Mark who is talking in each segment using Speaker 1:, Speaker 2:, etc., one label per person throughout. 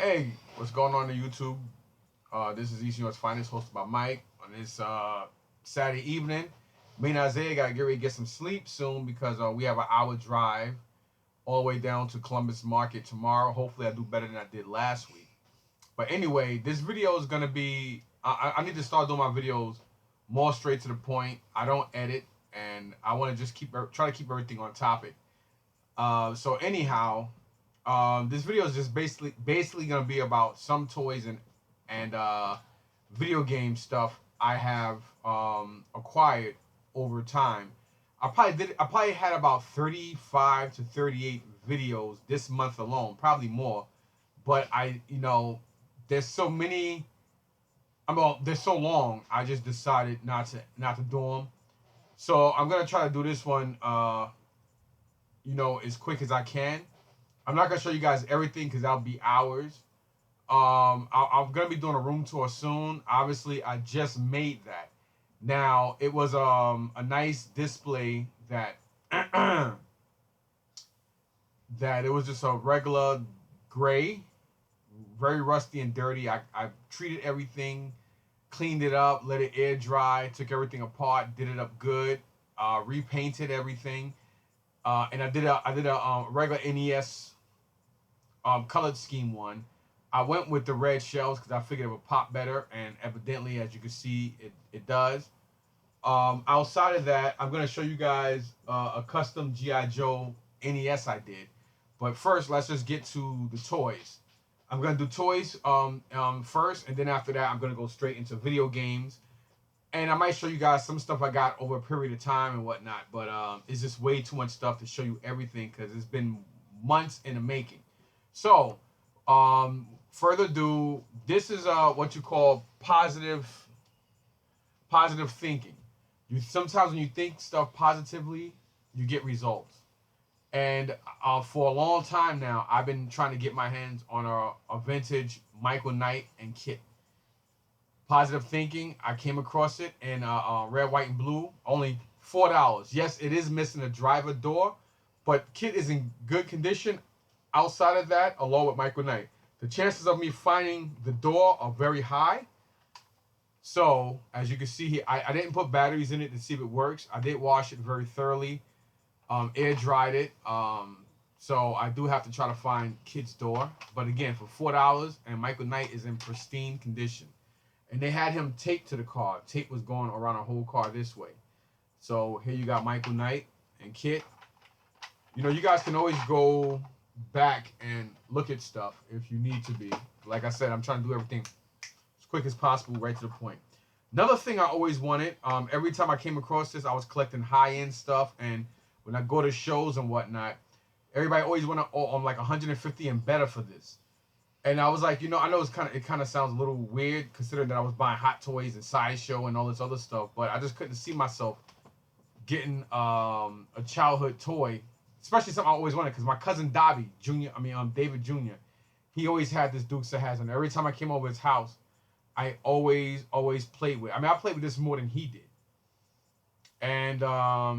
Speaker 1: Hey, what's going on YouTube? This is East New York's Finest, hosted by Mike. On this Saturday evening, me and Isaiah gotta get ready to get some sleep soon because we have an hour drive all the way down to Columbus Market tomorrow. Hopefully, I do better than I did last week. But anyway, this video is gonna be. I need to start doing my videos more straight to the point. I don't edit, and I want to just try to keep everything on topic. So anyhow, this video is just basically gonna be about some toys and video game stuff I have acquired over time. I probably had about 35 to 38 videos this month alone, probably more. But there's so many. They're so long. I just decided not to do them. So I'm gonna try to do this one, as quick as I can. I'm not gonna show you guys everything because that'll be hours. I'm gonna be doing a room tour soon. Obviously, I just made that. Now it was a nice display that that it was just a regular gray, very rusty and dirty. I treated everything, cleaned it up, let it air dry, took everything apart, did it up good, repainted everything, and I did a regular NES colored scheme one. I went with the red shells because I figured it would pop better, and evidently, as you can see, it does. Outside of that, I'm gonna show you guys a custom GI Joe NES I did. But first, let's just get to the toys. I'm gonna do toys first, and then after that, I'm gonna go straight into video games. And I might show you guys some stuff I got over a period of time and whatnot. But it's just way too much stuff to show you everything because it's been months in the making. So, further ado, this is what you call positive thinking. You sometimes when you think stuff positively, you get results. And for a long time now, I've been trying to get my hands on a vintage Michael Knight and Kit. Positive thinking. I came across it in red, white, and blue. Only $4. Yes, it is missing a driver door, but Kit is in good condition. Outside of that, along with Michael Knight, the chances of me finding the door are very high. So, as you can see here, I didn't put batteries in it to see if it works. I did wash it very thoroughly, air dried it. So I do have to try to find Kit's door. But again, for $4, and Michael Knight is in pristine condition. And they had him taped to the car. Tape was going around a whole car this way. So here you got Michael Knight and Kit. You guys can always go back and look at stuff if you need to be. Like I said, I'm trying to do everything as quick as possible, right to the point. Another thing I always wanted, every time I came across this, I was collecting high-end stuff, and when I go to shows and whatnot, everybody always went on like 150 and better for this. And I was like, I know it kind of sounds a little weird considering that I was buying Hot Toys and Sideshow and all this other stuff, but I just couldn't see myself getting a childhood toy, especially something I always wanted. Because my cousin David Jr., he always had this Dukes of Hazzard. And every time I came over his house, I always played with. I played with this more than he did. And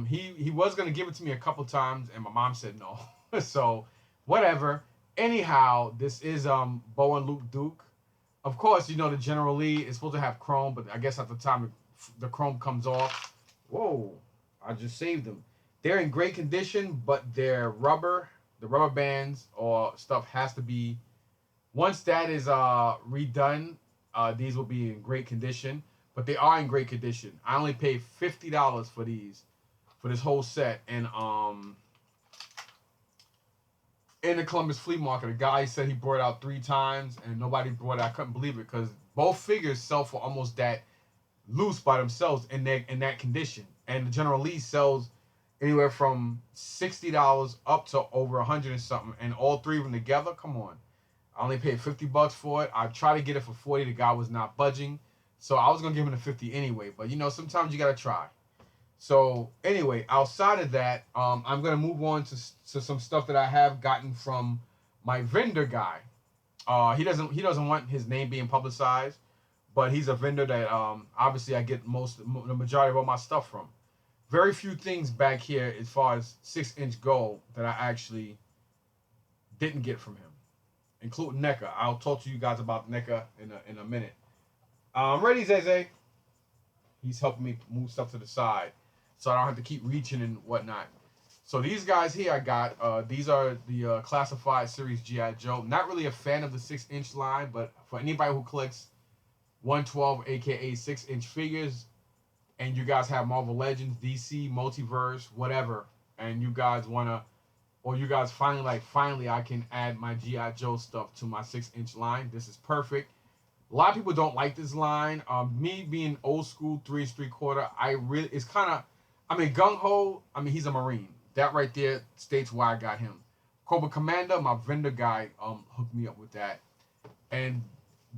Speaker 1: he was gonna give it to me a couple times, and my mom said no. So whatever. Anyhow, this is Bo and Luke Duke. Of course, the General Lee is supposed to have chrome, but I guess at the time the chrome comes off. Whoa, I just saved them. They're in great condition, but their rubber, the rubber bands or stuff has to be. Once that is redone, these will be in great condition. But they are in great condition. I only paid $50 for this whole set, and in the Columbus flea market, a guy said he brought it out 3 times and nobody brought it. I couldn't believe it because both figures sell for almost that loose by themselves in that condition, and the General Lee sells anywhere from $60 up to over 100 and something, and all 3 of them together. Come on, I only paid $50 for it. I tried to get it for 40. The guy was not budging, so I was gonna give him the 50 anyway. But sometimes you gotta try. So anyway, outside of that, I'm gonna move on to some stuff that I have gotten from my vendor guy. He doesn't want his name being publicized, but he's a vendor that obviously I get the majority of all my stuff from. Very few things back here as far as 6-inch go that I actually didn't get from him. including NECA. I'll talk to you guys about NECA in a minute. I'm ready, Zay. He's helping me move stuff to the side, so I don't have to keep reaching and whatnot. So these guys here I got, these are the Classified Series G.I. Joe. Not really a fan of the 6-inch line, but for anybody who collects 112, aka 6-inch figures, and you guys have Marvel Legends, DC, Multiverse, whatever, and you guys wanna, or you guys finally I can add my G.I. Joe stuff to my 6-inch line. This is perfect. A lot of people don't like this line. Me being old school 3 3/4, it's kind of, I mean, gung ho. I mean, he's a Marine. That right there states why I got him. Cobra Commander, my vendor guy, hooked me up with that. And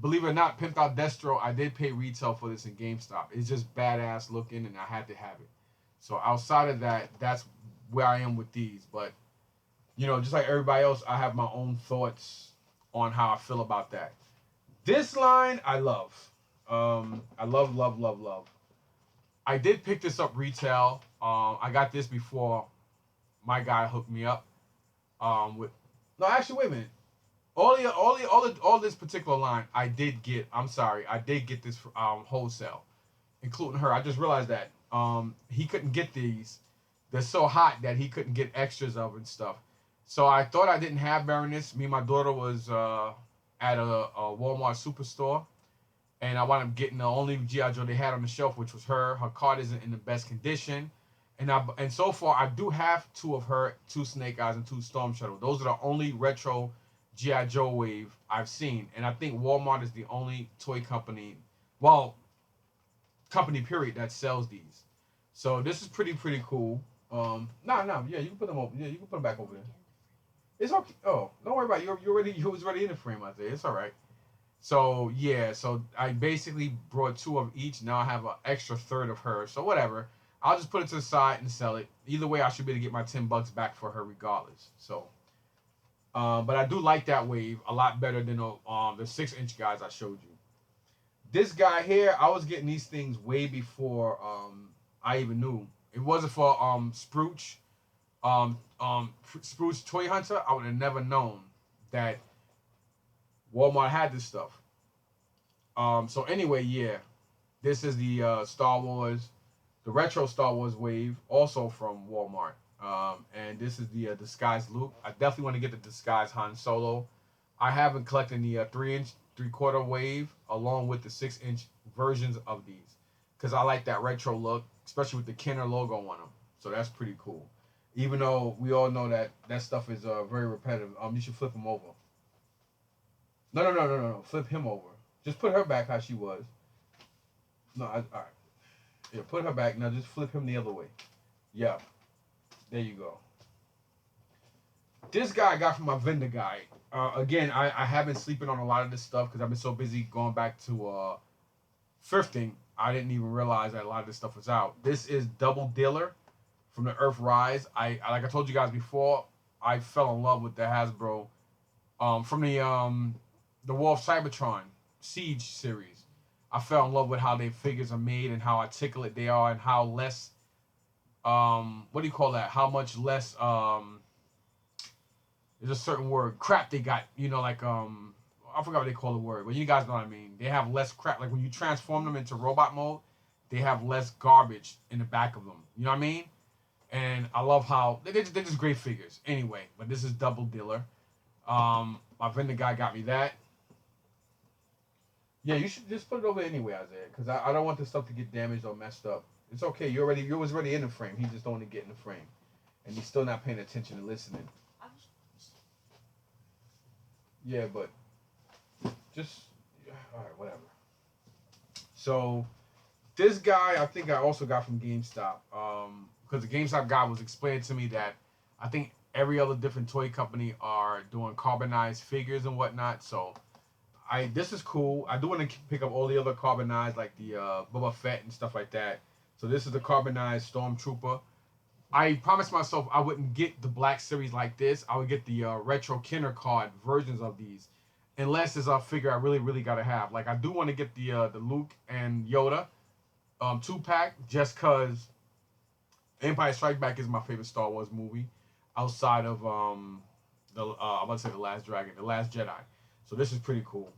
Speaker 1: believe it or not, Pimped Out Destro, I did pay retail for this in GameStop. It's just badass looking, and I had to have it. So outside of that, that's where I am with these. But just like everybody else, I have my own thoughts on how I feel about that. This line I love. I love, love, love, love. I did pick this up retail. I got this before my guy hooked me up. With no, actually, wait a minute. All this particular line, I did get. I'm sorry, I did get this wholesale, including her. I just realized that he couldn't get these. They're so hot that he couldn't get extras of and stuff. So I thought I didn't have Baroness. Me and my daughter was at a Walmart superstore, and I wound up getting the only G.I. Joe they had on the shelf, which was her. Her card isn't in the best condition, and so far I do have 2 of her, 2 Snake Eyes, and 2 Storm Shadow. Those are the only retro G.I. Joe wave I've seen, and I think Walmart is the only toy company, company period, that sells these. So this is pretty cool. Yeah, you can put them over. Yeah, you can put them back over there. It's okay. Oh, don't worry about it. You was already in the frame out there. It's all right. So yeah, so I basically brought 2 of each. Now I have an extra third of her. So whatever. I'll just put it to the side and sell it. Either way, I should be able to get my $10 back for her regardless. So, but I do like that wave a lot better than the 6-inch guys I showed you. This guy here, I was getting these things way before I even knew. It wasn't for Spruce. Spruce Toy Hunter, I would have never known that Walmart had this stuff. So anyway, yeah, this is the Star Wars, the retro Star Wars wave, also from Walmart. And this is the Disguised Luke. I definitely want to get the Disguised Han Solo. I haven't collected the 3-inch, 3/4 wave along with the 6-inch versions of these because I like that retro look, especially with the Kenner logo on them. So that's pretty cool. Even though we all know that stuff is very repetitive. You should flip him over. No. Flip him over. Just put her back how she was. No, all right. Yeah, put her back. Now just flip him the other way. Yeah. There you go. This guy I got from my vendor guy. Again, I have been sleeping on a lot of this stuff because I've been so busy going back to thrifting. I didn't even realize that a lot of this stuff was out. This is Double Dealer from the Earthrise. I like I told you guys before, I fell in love with the Hasbro from the War of Cybertron Siege series. I fell in love with how their figures are made and how articulate they are and how less what do you call that? How much less there's a certain word, crap they got, like I forgot what they call the word, but you guys know what I mean. They have less crap. Like when you transform them into robot mode, they have less garbage in the back of them. You know what I mean? And I love how they're just great figures. Anyway, but this is Double Dealer. My vendor guy got me that. Yeah, you should just put it over anyway, Isaiah, because I don't want this stuff to get damaged or messed up. It's okay. You was already in the frame. He just don't want to get in the frame, and he's still not paying attention and listening. Yeah, but just all right, whatever. So this guy, I think I also got from GameStop, because the GameStop guy was explaining to me that I think every other different toy company are doing carbonized figures and whatnot. So this is cool. I do want to pick up all the other carbonized, like the Boba Fett and stuff like that. So this is the carbonized Stormtrooper. I promised myself I wouldn't get the Black Series like this. I would get the retro Kenner card versions of these, unless it's a figure I really gotta have. Like I do want to get the Luke and Yoda 2-pack, just cause Empire Strikes Back is my favorite Star Wars movie, outside of I'm about to say The Last Dragon, The Last Jedi. So this is pretty cool.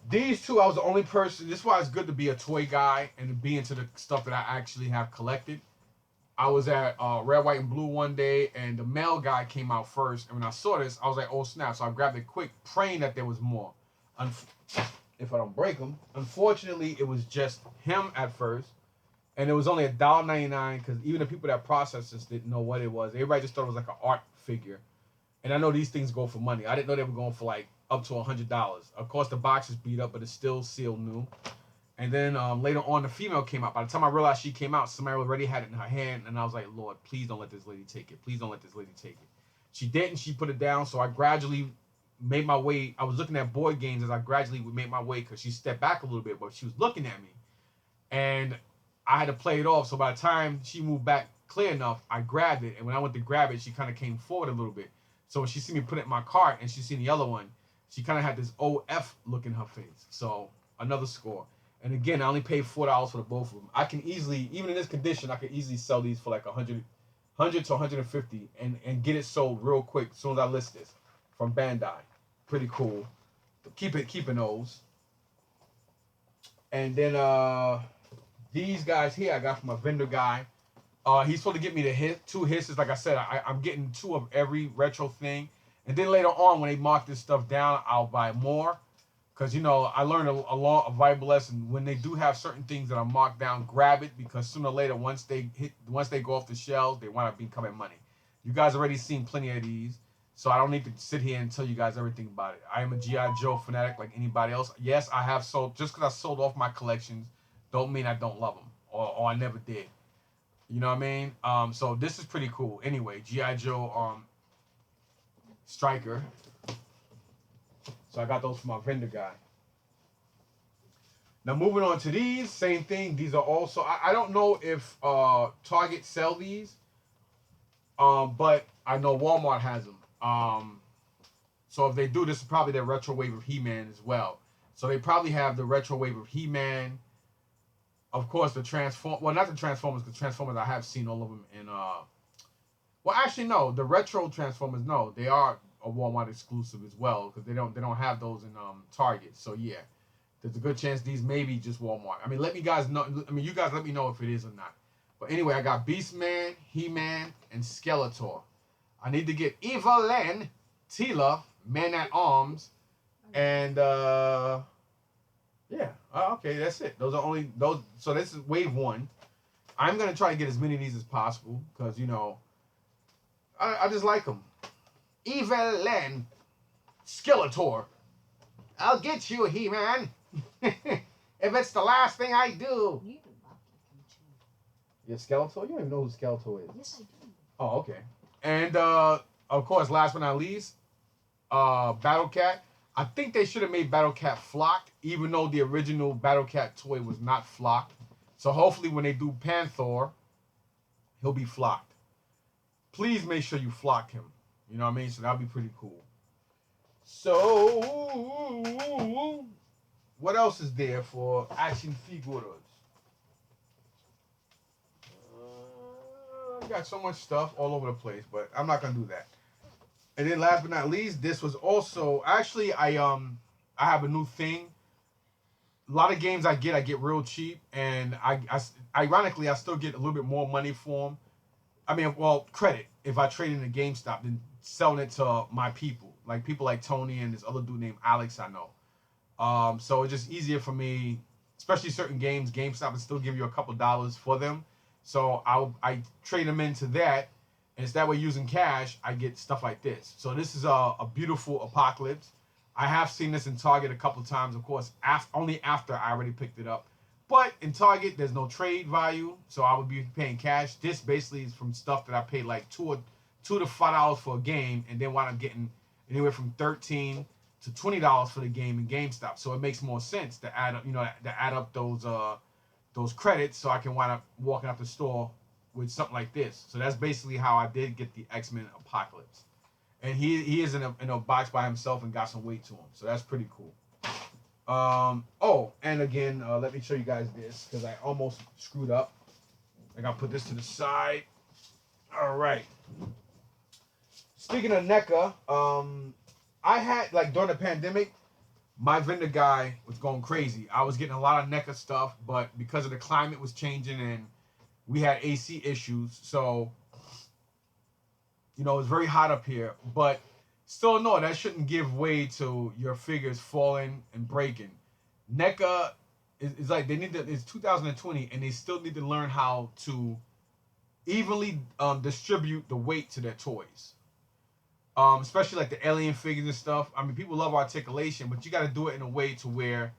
Speaker 1: These two, I was the only person. This is why it's good to be a toy guy and to be into the stuff that I actually have collected. I was at Red, White, and Blue one day, and the male guy came out first. And when I saw this, I was like, oh, snap. So I grabbed it quick, praying that there was more. If I don't break them. Unfortunately, it was just him at first. And it was only $1.99 because even the people that processed this didn't know what it was. Everybody just thought it was like an art figure. And I know these things go for money. I didn't know they were going for like up to $100. Of course, the box is beat up, but it's still sealed new. And then later on, the female came out. By the time I realized she came out, somebody already had it in her hand. And I was like, Lord, please don't let this lady take it. Please don't let this lady take it. She didn't. She put it down. So I gradually made my way. I was looking at board games as I gradually made my way because she stepped back a little bit, but she was looking at me. And I had to play it off. So by the time she moved back clear enough, I grabbed it. And when I went to grab it, she kind of came forward a little bit. So when she see me put it in my cart and she seen the other one, she kind of had this OF look in her face. So another score. And again, I only paid $4 for the both of them. I can easily, even in this condition, I could easily sell these for like 100 to 150 and get it sold real quick as soon as I list this from Bandai. Pretty cool. Keeping those. And then these guys here I got from a vendor guy. He's supposed to get me the two hisses. Like I said, I'm getting 2 of every retro thing. And then later on, when they mark this stuff down, I'll buy more. Because, you know, I learned a valuable lesson. When they do have certain things that are marked down, grab it. Because sooner or later, once they go off the shelves, they wind up becoming money. You guys already seen plenty of these. So I don't need to sit here and tell you guys everything about it. I am a G.I. Joe fanatic like anybody else. Yes, I have sold. Just because I sold off my collections don't mean I don't love them. Or I never did. You know what I mean? So this is pretty cool. Anyway, G.I. Joe Striker. So I got those from my vendor guy. Now moving on to these, same thing. These are also, I don't know if Target sell these, but I know Walmart has them. So if they do, this is probably their retro wave of He-Man as well. So they probably have the retro wave of He-Man. Of course, the not the Transformers, because Transformers I have seen all of them in. Well, actually no, the retro Transformers, no, they are a Walmart exclusive as well because they don't have those in Target. So yeah, there's a good chance these may be just Walmart. I mean, you guys let me know if it is or not. But anyway, I got Beastman, He-Man, and Skeletor. I need to get Eva-Len, Teela, Man-at-Arms, and yeah. Okay, that's it. Those are only those. So this is wave 1. I'm gonna try to get as many of these as possible because you know I just like them. Eva-Len, Skeletor. I'll get you, He-Man. If it's the last thing I do. Yeah, Skeletor? You don't even know who Skeletor is.
Speaker 2: Yes, I do.
Speaker 1: Oh, okay. And of course, last but not least, Battle Cat. I think they should have made Battle Cat flocked, even though the original Battle Cat toy was not flocked. So hopefully when they do Panther, he'll be flocked. Please make sure you flock him. You know what I mean? So that'll be pretty cool. So, what else is there for action figures? I got so much stuff all over the place, but I'm not gonna do that. And then last but not least, this was also actually I have a new thing. A lot of games I get real cheap, and I ironically I still get a little bit more money for them. I mean, well, credit if I trade in a GameStop than selling it to my people, like people like Tony and this other dude named Alex I know. So it's just easier for me, especially certain games. GameStop will still give you a couple dollars for them, so I trade them into that, and it's that way using cash I get stuff like this. So this is a beautiful Apocalypse. I have seen this in Target a couple times, of course, only after I already picked it up. But in Target, there's no trade value, so I would be paying cash. This basically is from stuff that I paid like $2 to $5 for a game, and then wind up getting anywhere from $13 to $20 for the game in GameStop. So it makes more sense to add up those credits, so I can wind up walking out the store with something like this. So that's basically how I did get the X-Men Apocalypse, and he is in a box by himself and got some weight to him. So that's pretty cool. Oh, and again, let me show you guys this because I almost screwed up. I gotta put this to the side. All right. speaking of NECA, I had like during the pandemic, my vendor guy was going crazy. I was getting a lot of NECA stuff, but because of the climate was changing and we had AC issues, so it was very hot up here. But still, no, that shouldn't give way to your figures falling and breaking. NECA is like they need to. It's 2020, and they still need to learn how to evenly distribute the weight to their toys. Especially like the alien figures and stuff. I mean, people love articulation, but you got to do it in a way to where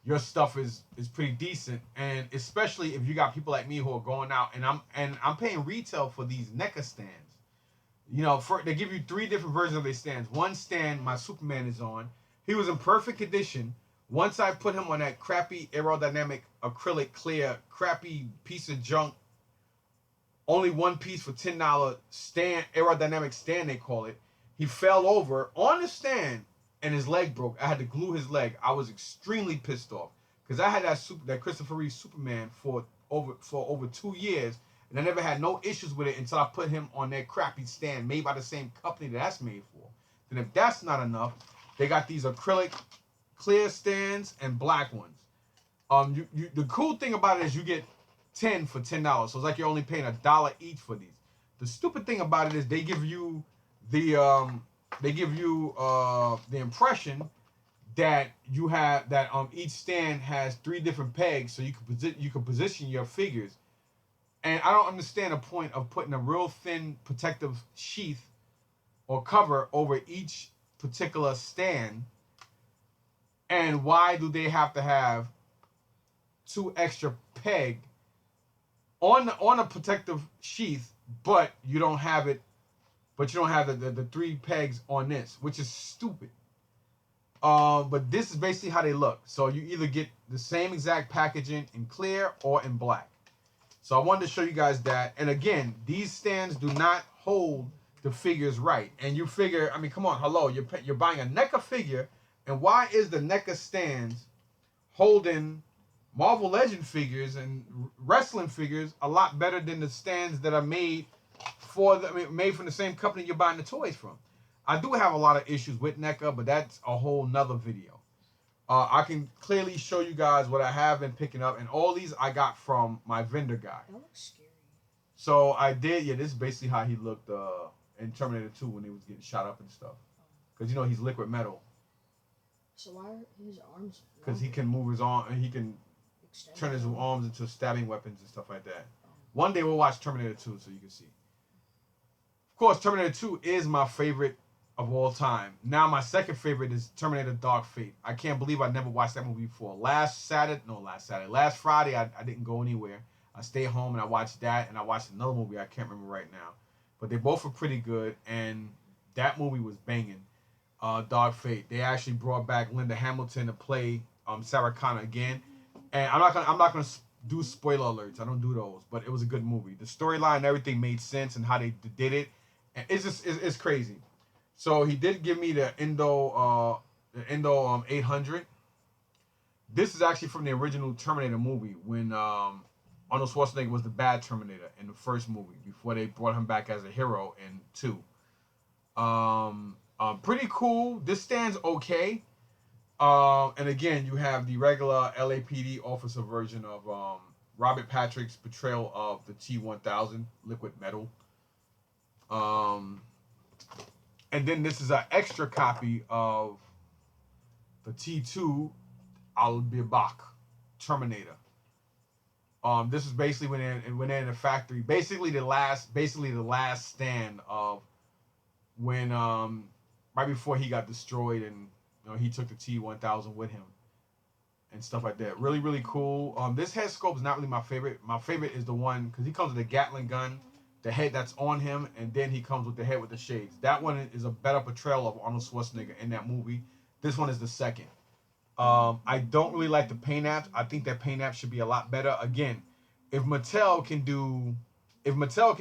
Speaker 1: your stuff is pretty decent, and especially if you got people like me who are going out and I'm paying retail for these NECA stands. They give you three different versions of these stands. One stand my Superman is on. He was in perfect condition. Once I put him on that crappy aerodynamic acrylic clear crappy piece of junk, only one piece for $10 stand, aerodynamic stand they call it. He fell over on the stand and his leg broke. I had to glue his leg. I was extremely pissed off because I had that Christopher Reeve Superman for over 2 years, and I never had no issues with it until I put him on that crappy stand made by the same company that's made for. Then if that's not enough, they got these acrylic clear stands and black ones. The cool thing about it is you get 10 for $10, so it's like you're only paying $1 each for these. The stupid thing about it is they give you the impression that you have that each stand has 3 different pegs, so you can position your figures. And I don't understand the point of putting a real thin protective sheath or cover over each particular stand. And why do they have to have 2 extra peg on a protective sheath, but you don't have the 3 pegs on this, which is stupid. But this is basically how they look. So you either get the same exact packaging in clear or in black. So I wanted to show you guys that. And again, these stands do not hold the figures right. And you figure, I mean, come on, hello, you're buying a NECA figure, and why is the NECA stands holding Marvel Legend figures and wrestling figures a lot better than the stands that are made from the same company you're buying the toys from? I do have a lot of issues with NECA, but that's a whole nother video. I can clearly show you guys what I have been picking up, and all these I got from my vendor guy.
Speaker 2: That looks scary.
Speaker 1: So I did, yeah, this is basically how he looked in Terminator 2 when he was getting shot up and stuff. Because, he's liquid metal.
Speaker 2: So why are his arms?
Speaker 1: Because he can move his arm, and he can turn his arms into stabbing weapons and stuff like that. One day we'll watch Terminator 2 so you can see. Of course, Terminator 2 is my favorite of all time. Now my second favorite is Terminator Dark Fate. I can't believe I never watched that movie before. Last Friday, I didn't go anywhere. I stayed home and I watched that, and I watched another movie I can't remember right now. But they both were pretty good, and that movie was banging. Dark Fate. They actually brought back Linda Hamilton to play Sarah Connor again. And I'm not gonna do spoiler alerts. I don't do those. But it was a good movie. The storyline and everything made sense, and how they did it. And it's crazy. So he did give me the Endo 800. This is actually from the original Terminator movie when Arnold Schwarzenegger was the bad Terminator in the first movie before they brought him back as a hero in 2. Pretty cool. This stands okay. And again, you have the regular LAPD officer version of Robert Patrick's portrayal of the T-1000 liquid metal. And then this is an extra copy of the T2 Al-Bibak Terminator. This is basically when they're in the factory. Basically the last stand of when right before he got destroyed, and he took the T-1000 with him and stuff like that. Really, really cool. This head sculpt is not really my favorite. My favorite is the one because he comes with a Gatling gun, the head that's on him, and then he comes with the head with the shades. That one is a better portrayal of Arnold Schwarzenegger in that movie. This one is the second. I don't really like the paint apps. I think that paint apps should be a lot better. Again, if Mattel can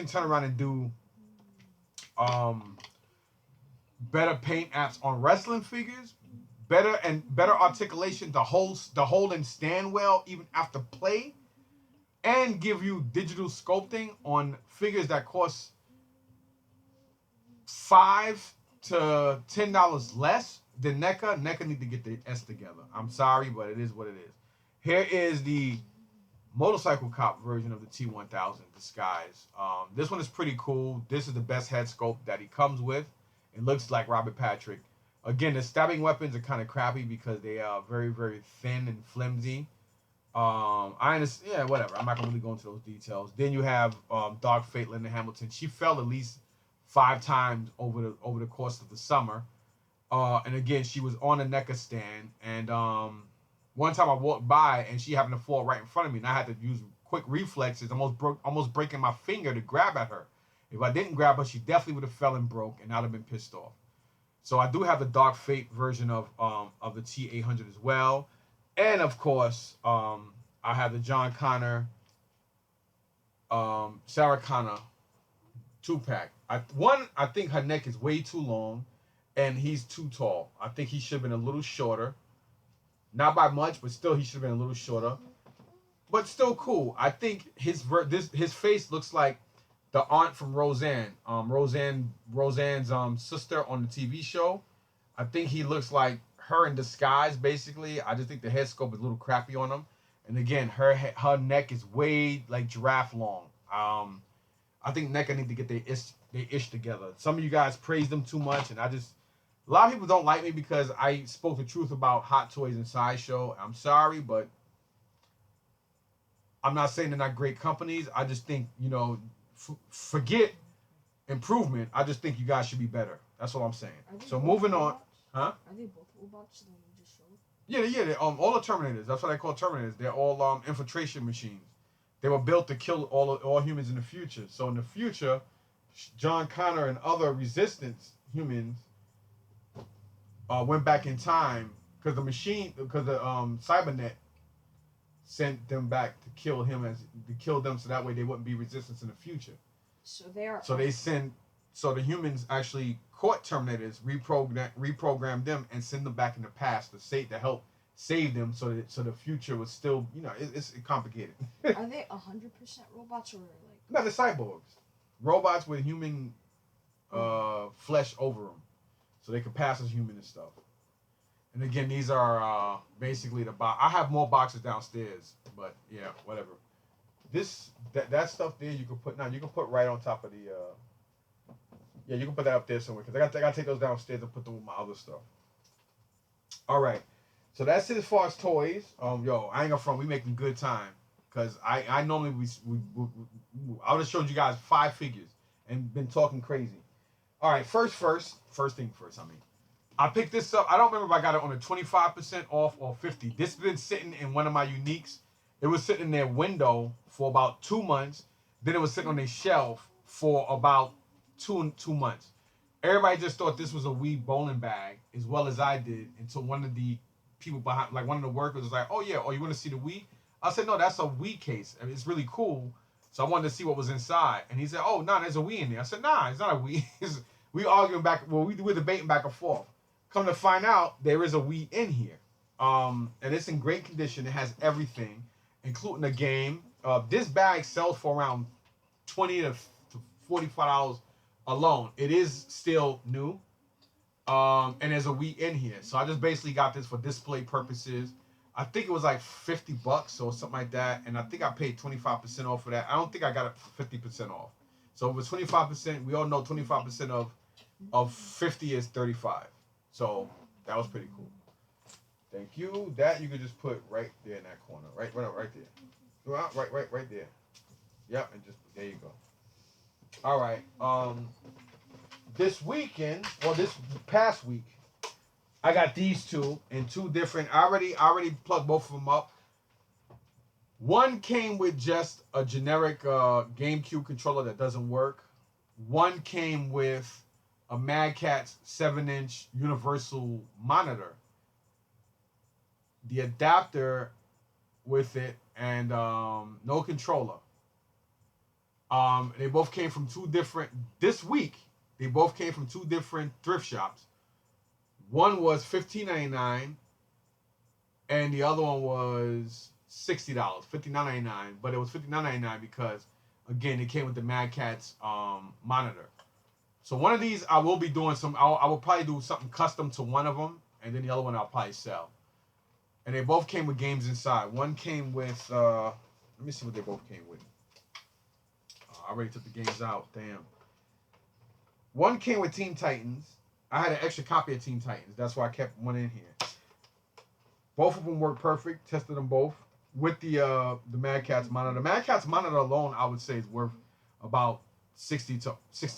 Speaker 1: turn around and do better paint apps on wrestling figures, better articulation to hold and stand well even after play, and give you digital sculpting on figures that cost $5 to $10 less than NECA. NECA need to get the S together. I'm sorry, but it is what it is. Here is the motorcycle cop version of the T1000 Disguise. This one is pretty cool. This is the best head sculpt that he comes with. It looks like Robert Patrick. Again, the stabbing weapons are kind of crappy because they are very, very thin and flimsy. I understand. Yeah, whatever. I'm not gonna really go into those details. Then you have Dark Fate, Linda Hamilton. She fell at least 5 times over the course of the summer. And again, she was on a NECA stand. And one time I walked by and she happened to fall right in front of me, and I had to use quick reflexes, almost breaking my finger to grab at her. If I didn't grab her, she definitely would have fell and broke, and I'd have been pissed off. So I do have the Dark Fate version of the T800 as well. And of course, I have the John Connor, Sarah Connor 2-pack. I think her neck is way too long, and he's too tall. I think he should have been a little shorter. Not by much, but still he should have been a little shorter. But still cool. I think his face looks like the aunt from Roseanne. Roseanne's sister on the TV show. I think he looks like her in disguise, basically. I just think the head sculpt is a little crappy on him. And again, her neck is way like giraffe long. I think NECA need to get their ish together. Some of you guys praise them too much, and a lot of people don't like me because I spoke the truth about Hot Toys and Sideshow. I'm sorry, but I'm not saying they're not great companies. I just think, forget improvement. I just think you guys should be better. That's all I'm saying. So moving on. Huh?
Speaker 2: Are they both robots that you just showed?
Speaker 1: Yeah. All the Terminators. That's what I call Terminators. They're all infiltration machines. They were built to kill all humans in the future. So in the future, John Connor and other resistance humans went back in time because the Cybernet sent them back to kill them, so that way they wouldn't be resistance in the future.
Speaker 2: So they are.
Speaker 1: So the humans actually caught Terminators, reprogrammed them, and send them back in the past to help save them, so the future was still, it's complicated.
Speaker 2: Are they 100% robots or like?
Speaker 1: No, they're cyborgs, robots with human flesh over them, so they can pass as human and stuff. And again, these are basically the box. I have more boxes downstairs, but yeah, whatever. That stuff there you can put right on top of the. You can put that up there somewhere because I got to take those downstairs and put them with my other stuff. All right, so that's it as far as toys. I ain't gonna front. We making good time because I normally I would have showed you guys 5 figures and been talking crazy. All right, first thing first. I picked this up. I don't remember if I got it on a 25% off or 50. This has been sitting in one of my uniques. It was sitting in their window for about 2 months. Then it was sitting on their shelf for about two months. Everybody just thought this was a Wii bowling bag, as well as I did, until one of the people behind, like one of the workers, was like, "Oh yeah, you want to see the Wii?" I said, "No, that's a Wii case. I mean, it's really cool." So I wanted to see what was inside, and he said, "Oh, no, there's a Wii in there." I said, "Nah, it's not a Wii." We arguing back. Well, we're debating back and forth. Come to find out, there is a Wii in here, and it's in great condition. It has everything, including a game. This bag sells for around $20 to $45 alone. It is still new, and there's a Wii in here. So I just basically got this for display purposes. I think it was like $50 or something like that, and I think I paid 25% off for that. I don't think I got it for 50% off. So it was 25%. We all know 25% of 50 is 35. So that was pretty cool. Thank you. That you could just put right there in that corner, right there. Go out, right there. Yep, and just there you go. All right. This past week, I got these two in 2 different. I already plugged both of them up. One came with just a generic GameCube controller that doesn't work. One came with a Mad Catz 7-inch universal monitor, the adapter with it, and no controller. They both came from 2 different. This week, they both came from 2 different thrift shops. One was $15.99, and the other one was $60, $59.99. But it was $59.99 because, again, it came with the Mad Catz monitor. So one of these I will be doing I will probably do something custom to one of them, and then the other one I'll probably sell. And they both came with games inside. One came with let me see what they both came with. I already took the games out. Damn. One came with Teen Titans. I had an extra copy of Teen Titans. That's why I kept one in here. Both of them work perfect. Tested them both with the Mad Catz monitor. The Mad Catz monitor alone, I would say, is worth about 60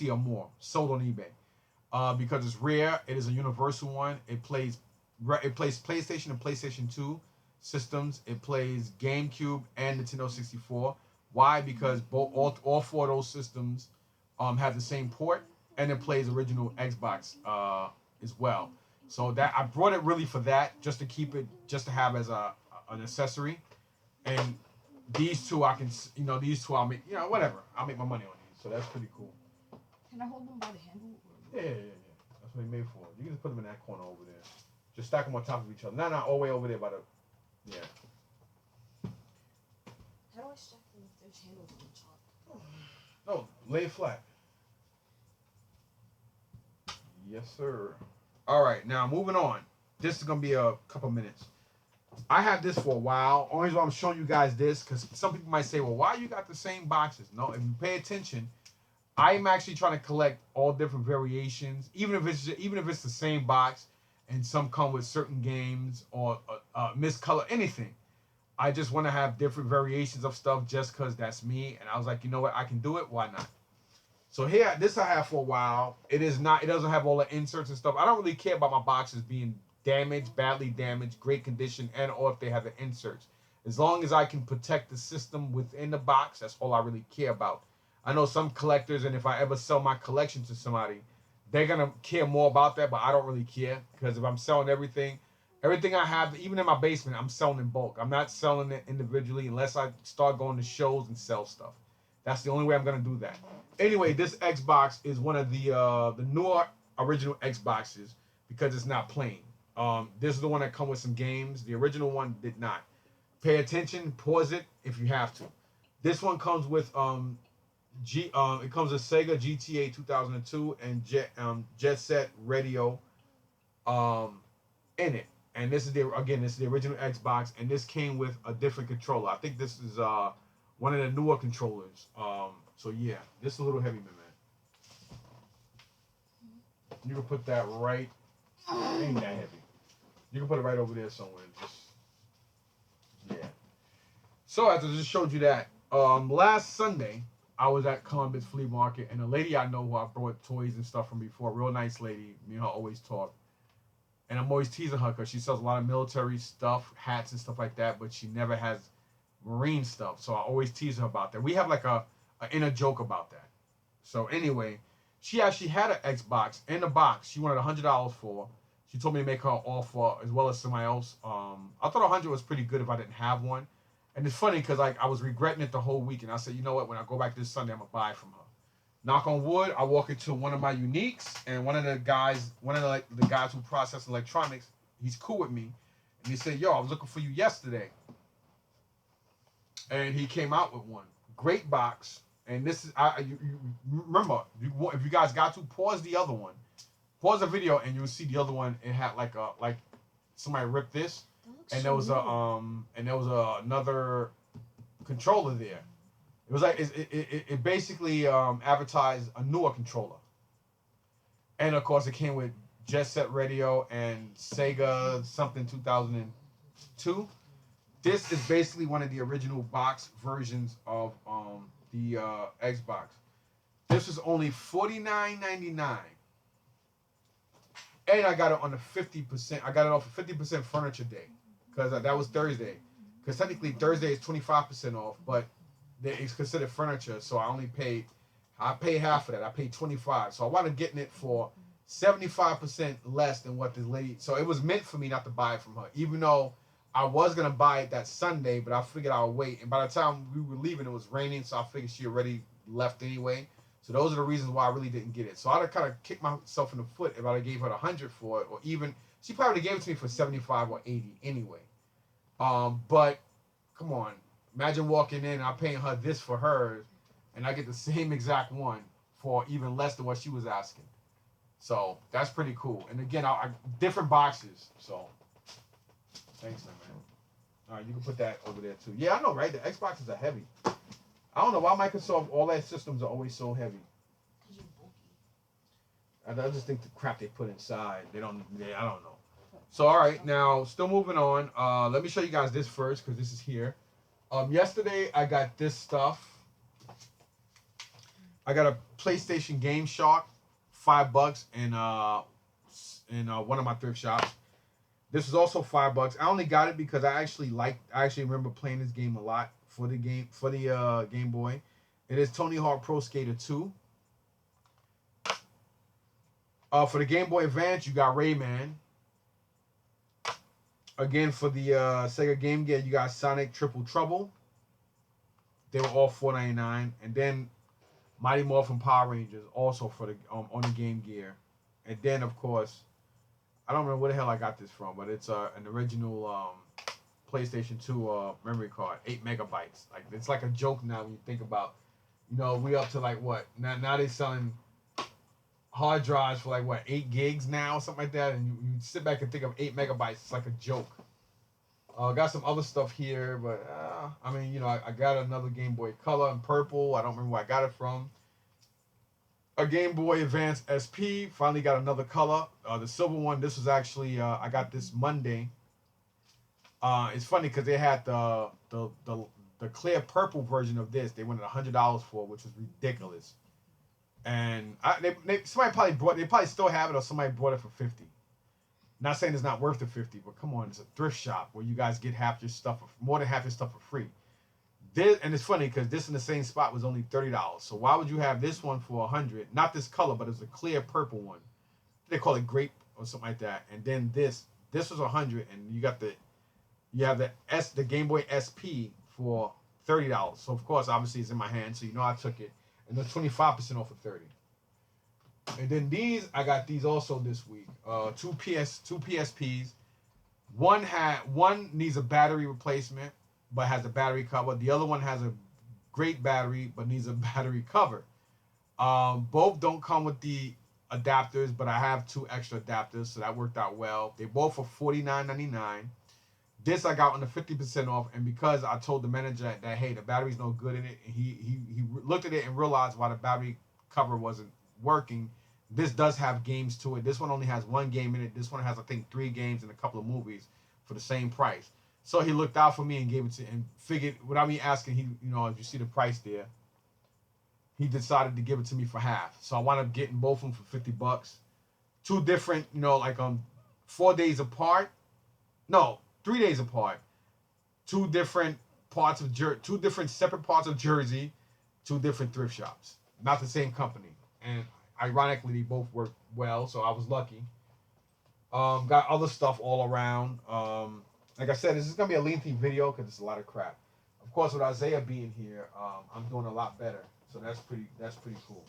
Speaker 1: or more sold on eBay. Because it's rare. It is a universal one. It plays PlayStation and PlayStation 2 systems. It plays GameCube and Nintendo 64. Why? Because all four of those systems have the same port, and it plays original Xbox as well. So that I brought it really for that, just to keep it, just to have as an accessory. And these two I'll make, whatever. I'll make my money on these. So that's pretty cool.
Speaker 2: Can I hold them by the handle?
Speaker 1: Yeah. That's what they made for. You can just put them in that corner over there. Just stack them on top of each other. Not all the way over there by the, yeah.
Speaker 2: How do I stack them if there's handles on the top?
Speaker 1: No, lay it flat. Yes, sir. All right, now moving on. This is gonna be a couple minutes. I had this for a while. Only reason I'm showing you guys this because some people might say, "Well, why you got the same boxes?" No, if you pay attention, I'm actually trying to collect all different variations, even if it's the same box, and some come with certain games or miscolor anything. I just want to have different variations of stuff just because that's me. And I was like, you know what? I can do it. Why not? So here, this I have for a while. It doesn't have all the inserts and stuff. I don't really care about my boxes being damaged, badly damaged, great condition, and or if they have the inserts. As long as I can protect the system within the box, that's all I really care about. I know some collectors, and if I ever sell my collection to somebody, they're going to care more about that, but I don't really care. Because if I'm selling everything I have, even in my basement, I'm selling in bulk. I'm not selling it individually unless I start going to shows and sell stuff. That's the only way I'm going to do that. Anyway, this Xbox is one of the newer original Xboxes because it's not plain. This is the one that comes with some games. The original one did not. Pay attention, pause it if you have to. This one comes with it comes with Sega GTA 2002 and Jet Set Radio in it. And this is the original Xbox, and this came with a different controller. I think this is one of the newer controllers. So yeah, this is a little heavy, man. You can put that right. Ain't that heavy? You can put it right over there somewhere. Just yeah. So as I just showed you that, last Sunday I was at Columbus Flea Market, and a lady I know who I brought toys and stuff from before, real nice lady. Me and her always talk. And I'm always teasing her because she sells a lot of military stuff, hats and stuff like that, but she never has Marine stuff. So I always tease her about that. We have like a inner joke about that. So anyway, she actually had an Xbox in the box. She wanted $100 for. She told me to make her an offer as well as somebody else. I thought $100 was pretty good if I didn't have one. And it's funny because I was regretting it the whole week. And I said, you know what? When I go back this Sunday, I'm going to buy from her. Knock on wood, I walk into one of my Uniques, and one of the guys who process electronics, he's cool with me, and he said, "Yo, I was looking for you yesterday," and he came out with one. Great box, and this is you remember if you guys got to pause the other one, pause the video, and you'll see the other one. It had like somebody ripped this, and there was another controller there. It was like it basically advertised a newer controller, and of course it came with Jet Set Radio and Sega something 2002. This is basically one of the original box versions of the Xbox. This was only $49.99, and I got it on the 50%. I got it off of 50% Furniture Day because that was Thursday. Because technically Thursday is 25% off, but it's considered furniture, so I paid half of that. I paid $25, so I wound up getting it for 75% less than what this lady. So it was meant for me not to buy it from her, even though I was gonna buy it that Sunday, but I figured I would wait. And by the time we were leaving, it was raining, so I figured she already left anyway. So those are the reasons why I really didn't get it. So I'd have kind of kicked myself in the foot if I gave her $100 for it, or even she probably gave it to me for 75 or 80 anyway. But come on. Imagine walking in and I'm paying her this for hers, and I get the same exact one for even less than what she was asking. So that's pretty cool. And again, I different boxes. So thanks, man. All right, you can put that over there too. Yeah, I know, right? The Xboxes are heavy. I don't know why Microsoft, all their systems are always so heavy.
Speaker 2: Because you're bulky.
Speaker 1: I just think the crap they put inside, I don't know. So, all right, now, still moving on. Let me show you guys this first, because this is here. Yesterday, I got this stuff. I got a PlayStation Game Shark, $5 in one of my thrift shops. This is also $5. I only got it because I actually remember playing this game a lot for the Game Boy. It is Tony Hawk Pro Skater 2. For the Game Boy Advance, you got Rayman. Again, for the Sega Game Gear, you got Sonic Triple Trouble. They were all $4.99, and then Mighty Morphin Power Rangers also for the on the Game Gear, and then of course, I don't remember where the hell I got this from, but it's an original PlayStation 2 memory card, 8 megabytes. Like it's like a joke now when you think about, we up to like what now they're selling hard drives for like what 8 gigs now, something like that, and you sit back and think of 8 megabytes. It's like a joke. Got some other stuff here, but I got another Game Boy Color in purple. I don't remember where I got it from. A Game Boy Advance SP. Finally got another color. The silver one. This was actually I got this Monday. It's funny because they had the clear purple version of this. They wanted $100 for, which was ridiculous. And somebody probably still have it, or somebody bought it for $50. Not saying it's not worth the $50, but come on, it's a thrift shop where you guys get more than half your stuff for free. And it's funny because this in the same spot was only $30. So why would you have this one for $100? Not this color, but it's a clear purple one. They call it grape or something like that. And then this was $100, and you have the Game Boy SP for $30. So of course, obviously, it's in my hand, so I took it, and they're 25% off of $30. And then I got these also this week. Two PSPs. One needs a battery replacement, but has a battery cover. The other one has a great battery, but needs a battery cover. Both don't come with the adapters, but I have 2 extra adapters, so that worked out well. They both are $49.99. This I got on the 50% off, and because I told the manager that hey, the battery's no good in it, and he looked at it and realized why the battery cover wasn't working. This does have games to it. This one only has 1 game in it. This one has, I think, 3 games and a couple of movies for the same price. So he looked out for me and gave it to, and figured without me asking, as you see the price there, he decided to give it to me for half. So I wound up getting both of them for $50. 2 different, 4 days apart. No, 3 days apart. 2 different parts of 2 different separate parts of Jersey, 2 different thrift shops. Not the same company. And ironically, they both work well, so I was lucky. Got other stuff all around. Like I said, this is going to be a lengthy video because it's a lot of crap. Of course, with Isaiah being here, I'm doing a lot better. So that's pretty cool.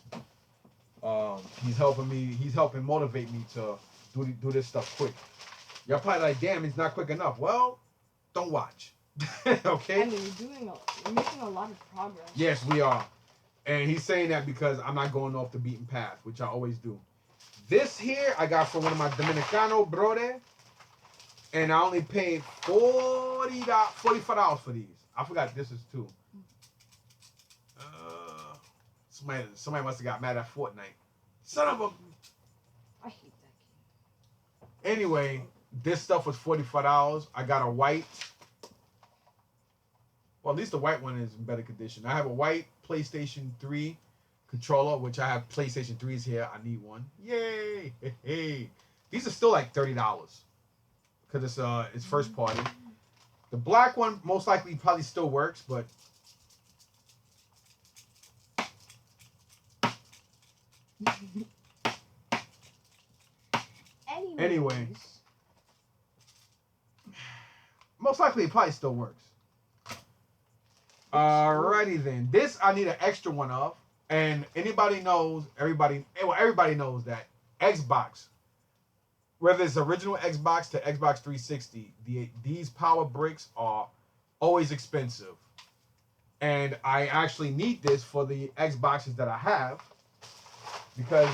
Speaker 1: He's helping motivate me to do this stuff quick. Y'all probably like, damn, it's not quick enough. Well, don't watch. Okay?
Speaker 2: I mean, you're making a lot of progress.
Speaker 1: Yes, we are. And he's saying that because I'm not going off the beaten path, which I always do. This here I got from one of my Dominicano brother, and I only paid $45 for these. I forgot this is too. Somebody must have got mad at Fortnite. Son of a.
Speaker 2: I hate that game.
Speaker 1: Anyway, this stuff was $45. I got a white. Well, at least the white one is in better condition. I have a white PlayStation 3 controller, which I have PlayStation 3s here. I need one. Yay! Hey. These are still like $30 because it's first party. The black one most likely probably still works, but anyway, most likely it probably still works. Alrighty then. This I need an extra one of, and everybody knows that Xbox, whether it's original Xbox to Xbox 360, these power bricks are always expensive, and I actually need this for the Xboxes that I have. because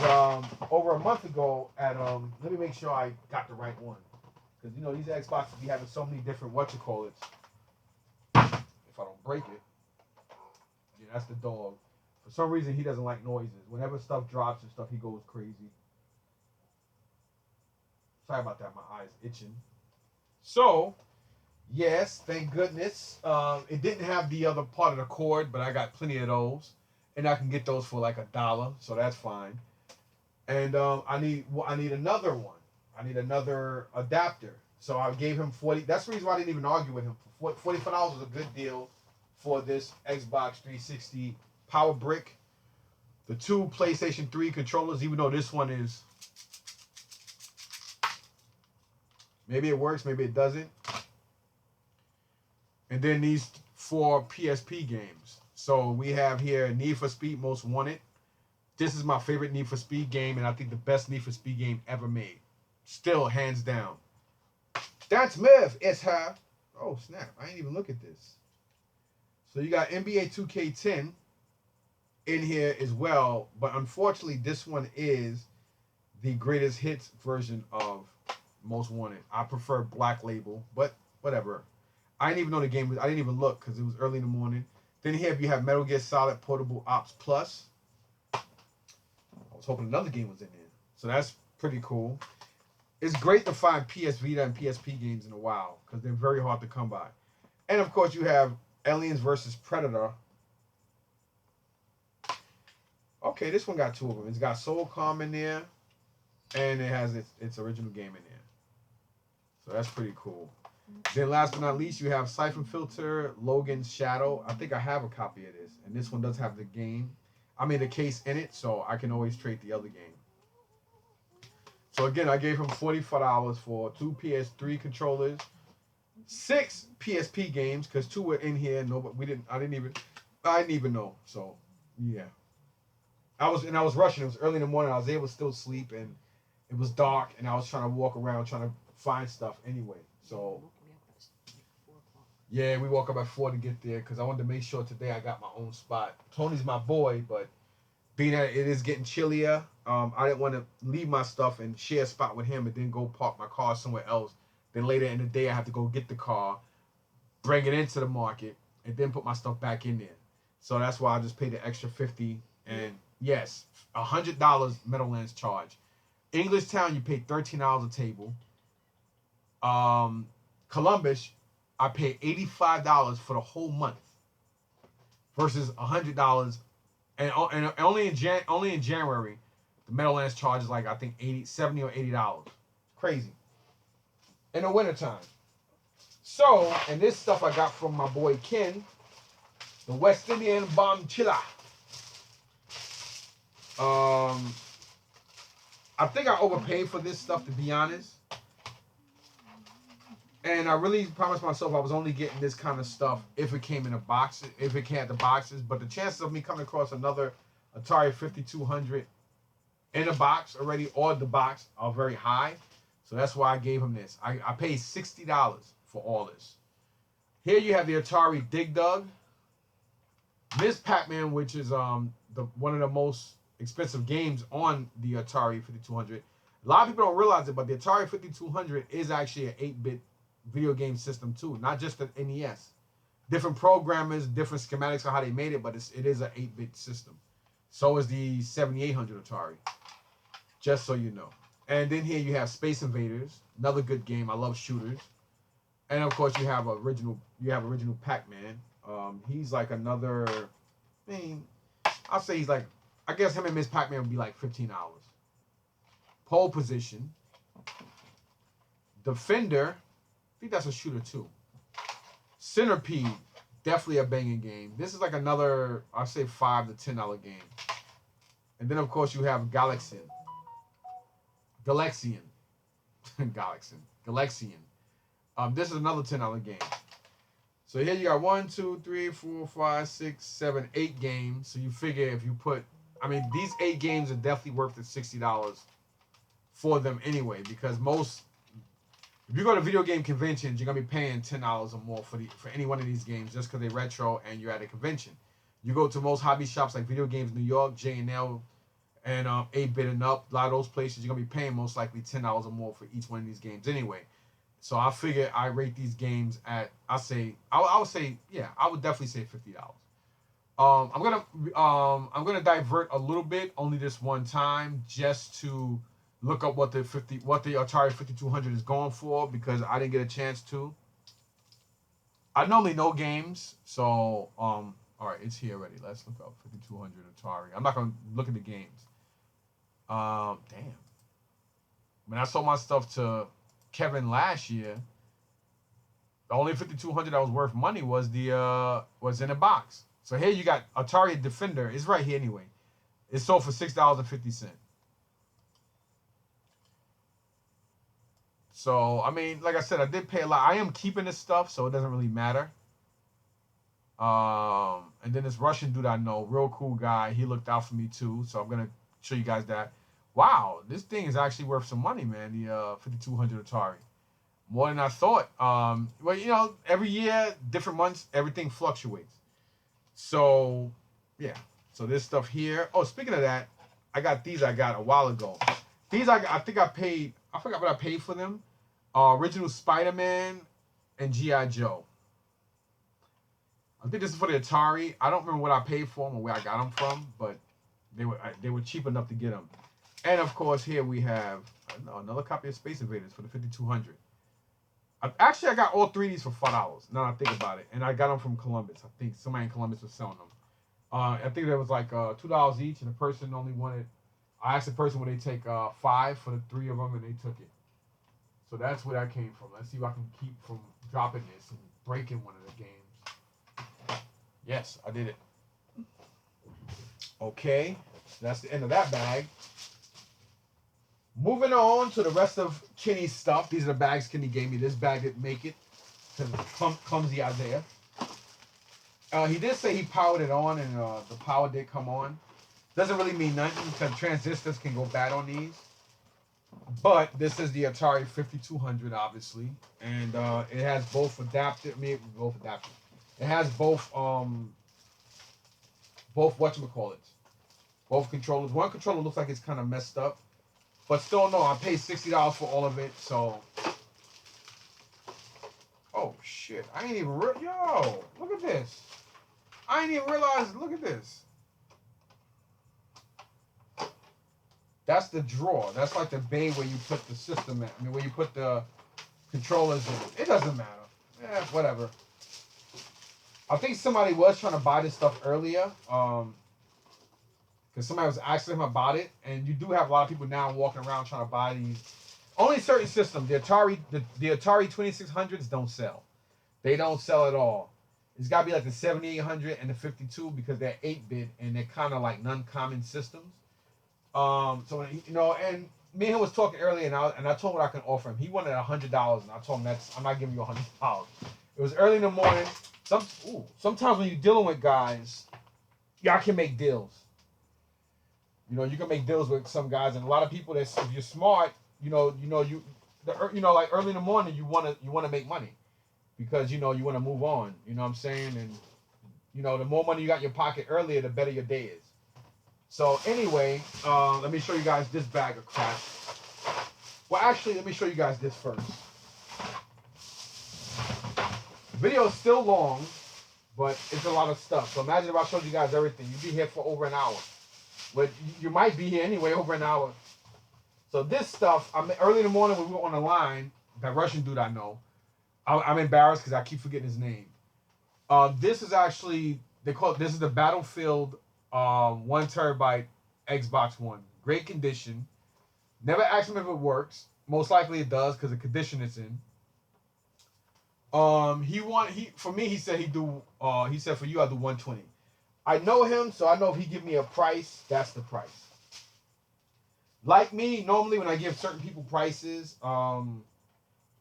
Speaker 1: over a month ago at let me make sure I got the right one, because you know these Xboxes be having so many different whatchamacallits. If I don't break it, yeah, that's the dog. For some reason, he doesn't like noises. Whenever stuff drops and stuff, he goes crazy. Sorry about that. My eye's itching. So, yes, thank goodness. It didn't have the other part of the cord, but I got plenty of those, and I can get those for like $1, so that's fine. And I need another one. I need another adapter. So I gave him 40. That's the reason why I didn't even argue with him. $45 was a good deal for this Xbox 360 Power Brick. The two PlayStation 3 controllers, even though this one is, maybe it works, maybe it doesn't. And then these 4 PSP games. So we have here Need for Speed Most Wanted. This is my favorite Need for Speed game, and I think the best Need for Speed game ever made. Still, hands down. That's Myth. It's her. Oh, snap. I ain't even look at this. So you got NBA 2K10 in here as well, but unfortunately, this one is the greatest hits version of Most Wanted. I prefer Black Label, but whatever. I didn't even know the game was. I didn't even look because it was early in the morning. Then here you have Metal Gear Solid Portable Ops Plus. I was hoping another game was in there, so that's pretty cool. It's great to find PS Vita and PSP games in a while because they're very hard to come by. And of course, you have Aliens vs. Predator. Okay, this one got 2 of them. It's got Soulcom in there, and it has its original game in there. So that's pretty cool. Then last but not least, you have Siphon Filter, Logan's Shadow. I think I have a copy of this, and this one does have the game. I mean the case in it, so I can always trade the other game. So again, I gave him $45 for 2 PS3 controllers, 6 PSP games, because 2 were in here. I didn't even know. So yeah, I was rushing. It was early in the morning. I was able to still sleep, and it was dark, and I was trying to walk around trying to find stuff anyway. So yeah, we woke up at 4 to get there because I wanted to make sure today I got my own spot. Tony's my boy, but being that it is getting chillier, I didn't want to leave my stuff and share a spot with him and then go park my car somewhere else. Then later in the day, I have to go get the car, bring it into the market, and then put my stuff back in there. So that's why I just paid the extra $50. And yes, $100 Meadowlands charge. English Town, you pay $13 a table. Columbus, I paid $85 for the whole month versus $100. And only in January, the Meadowlands charge is like I think $70 or $80. Crazy. In the wintertime. So, and this stuff I got from my boy Ken, the West Indian Bomb Chilla. I think I overpaid for this stuff, to be honest. And I really promised myself I was only getting this kind of stuff if it came in a box, if it came at the boxes. But the chances of me coming across another Atari 5200 in a box already, or the box, are very high. So that's why I gave him this. I paid $60 for all this. Here you have the Atari Dig Dug. Ms. Pac-Man, which is one of the most expensive games on the Atari 5200. A lot of people don't realize it, but the Atari 5200 is actually an 8-bit video game system too, not just the NES. Different programmers, different schematics on how they made it, but it is an 8-bit system. So is the 7800 Atari, just so you know. And then here you have Space Invaders, another good game. I love shooters. And of course you have original Pac-Man. He's like another, I'll say he's like, I guess him and Miss Pac-Man would be like $15. Pole Position. Defender. I think that's a shooter too. Centipede. Definitely a banging game. This is like another, I'll say $5 to $10 game. And then of course you have Galaxian. This is another $10 game. So here you got 1, 2, 3, 4, 5, 6, 7, 8 games. So you figure if you put, these 8 games are definitely worth the $60 for them anyway, because if you go to video game conventions, you're gonna be paying $10 or more for any one of these games just because they're retro and you're at a convention. You go to most hobby shops like Video Games New York, J&L, and 8-bit and up. A lot of those places you're gonna be paying most likely $10 or more for each one of these games anyway. So I figure I rate these games at I would say yeah, I would definitely say $50. I'm gonna divert a little bit, only this one time, just to look up what the Atari 5200 is going for because I didn't get a chance to. I normally know games, so all right, it's here already. Let's look up 5200 Atari. I'm not gonna look at the games. Damn. When I sold my stuff to Kevin last year, the only 5200 that was worth money was was in a box. So here you got Atari Defender. It's right here anyway. It sold for $6.50. So I mean, like I said, I did pay a lot. I am keeping this stuff, so it doesn't really matter. And then this Russian dude I know, real cool guy. He looked out for me too, so I'm gonna show you guys that. Wow, this thing is actually worth some money, man. The 5200 Atari, more than I thought. Well, you know, every year, different months, everything fluctuates. So, yeah. So this stuff here. Oh, speaking of that, I got these. I got a while ago. These I think I paid. I forgot what I paid for them. Original Spider-Man and G.I. Joe. I think this is for the Atari. I don't remember what I paid for them or where I got them from, but they were cheap enough to get them. And of course, here we have another copy of Space Invaders for the 5200. Actually, I got all three of these for $5. Now that I think about it, and I got them from Columbus. I think somebody in Columbus was selling them. I think there was like $2 each, and the person only wanted. I asked the person would they take 5 for the 3 of them, and they took it. So that's where that came from. Let's see if I can keep from dropping this and breaking one of the games. Yes, I did it. Okay, so that's the end of that bag. Moving on to the rest of Kenny's stuff. These are the bags Kenny gave me. This bag didn't make it because it's clumsy out there. He did say he powered it on, and the power did come on. Doesn't really mean nothing because transistors can go bad on these. But this is the Atari 5200, obviously, and it has both adapters. It has both whatchamacallits, both controllers. One controller looks like it's kind of messed up, but still, no. I paid $60 for all of it, so. Oh shit! I ain't even yo. Look at this. I ain't even realize. Look at this. That's the drawer. That's like the bay where you put the system at. I mean, where you put the controllers in. It doesn't matter. Yeah, whatever. I think somebody was trying to buy this stuff earlier. Because somebody was asking him about it. And you do have a lot of people now walking around trying to buy these. Only certain systems. The Atari 2600s don't sell. They don't sell at all. It's got to be like the 7800 and the 52 because they're 8-bit and they're kind of like non-common systems. So you know, and me and him was talking earlier, and I told him what I can offer him. He wanted $100, and I told him I'm not giving you $100. It was early in the morning. Sometimes when you're dealing with guys, y'all can make deals. You know, you can make deals with some guys, and a lot of people that if you're smart, like early in the morning, you wanna make money because you want to move on. You know what I'm saying? And the more money you got in your pocket earlier, the better your day is. So anyway, let me show you guys this bag of crap. Well, actually, let me show you guys this first. The video is still long, but it's a lot of stuff. So imagine if I showed you guys everything. You'd be here for over an hour. But you might be here anyway, over an hour. So this stuff, early in the morning when we were on the line, that Russian dude I know, I'm embarrassed because I keep forgetting his name. This is actually, this is the Battlefield 1 terabyte Xbox One. Great condition. Never asked him if it works. Most likely it does because the condition it's in. For me he said he said for you I'll do 120. I know him, so I know if he give me a price, that's the price. Like me, normally when I give certain people prices, I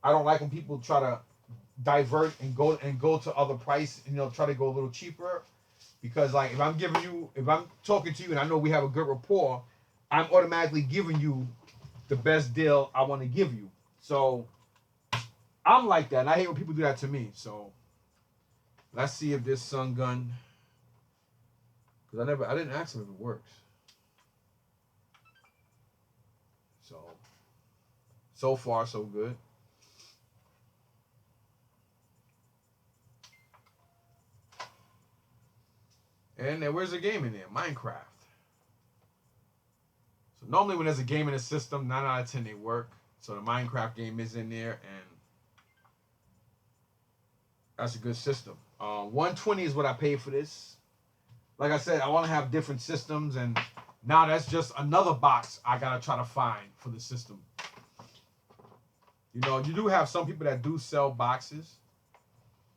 Speaker 1: don't like when people try to divert and go to other price, try to go a little cheaper. Because like if I'm talking to you and I know we have a good rapport, I'm automatically giving you the best deal I want to give you. So I'm like that, and I hate when people do that to me. So let's see if this Sun Gun, because I didn't ask him if it works. So far, so good. And then where's the game in there? Minecraft. So normally when there's a game in a system, 9 out of 10 they work. So the Minecraft game is in there, and that's a good system. 120 is what I paid for this. Like I said, I want to have different systems, and now that's just another box I gotta try to find for the system. You know, you do have some people that do sell boxes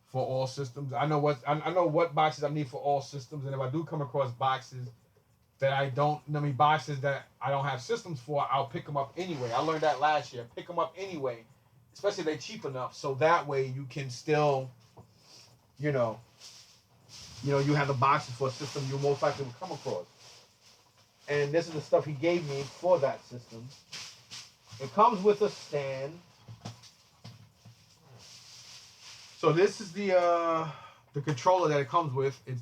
Speaker 1: for all systems. I know what boxes I need for all systems, and if I do come across boxes that boxes that I don't have systems for, I'll pick them up anyway. I learned that last year. Pick them up anyway, especially if they're cheap enough, so that way you can still, you know, you have the boxes for a system you most likely will come across. And this is the stuff he gave me for that system. It comes with a stand. So this is the controller that it comes with. It's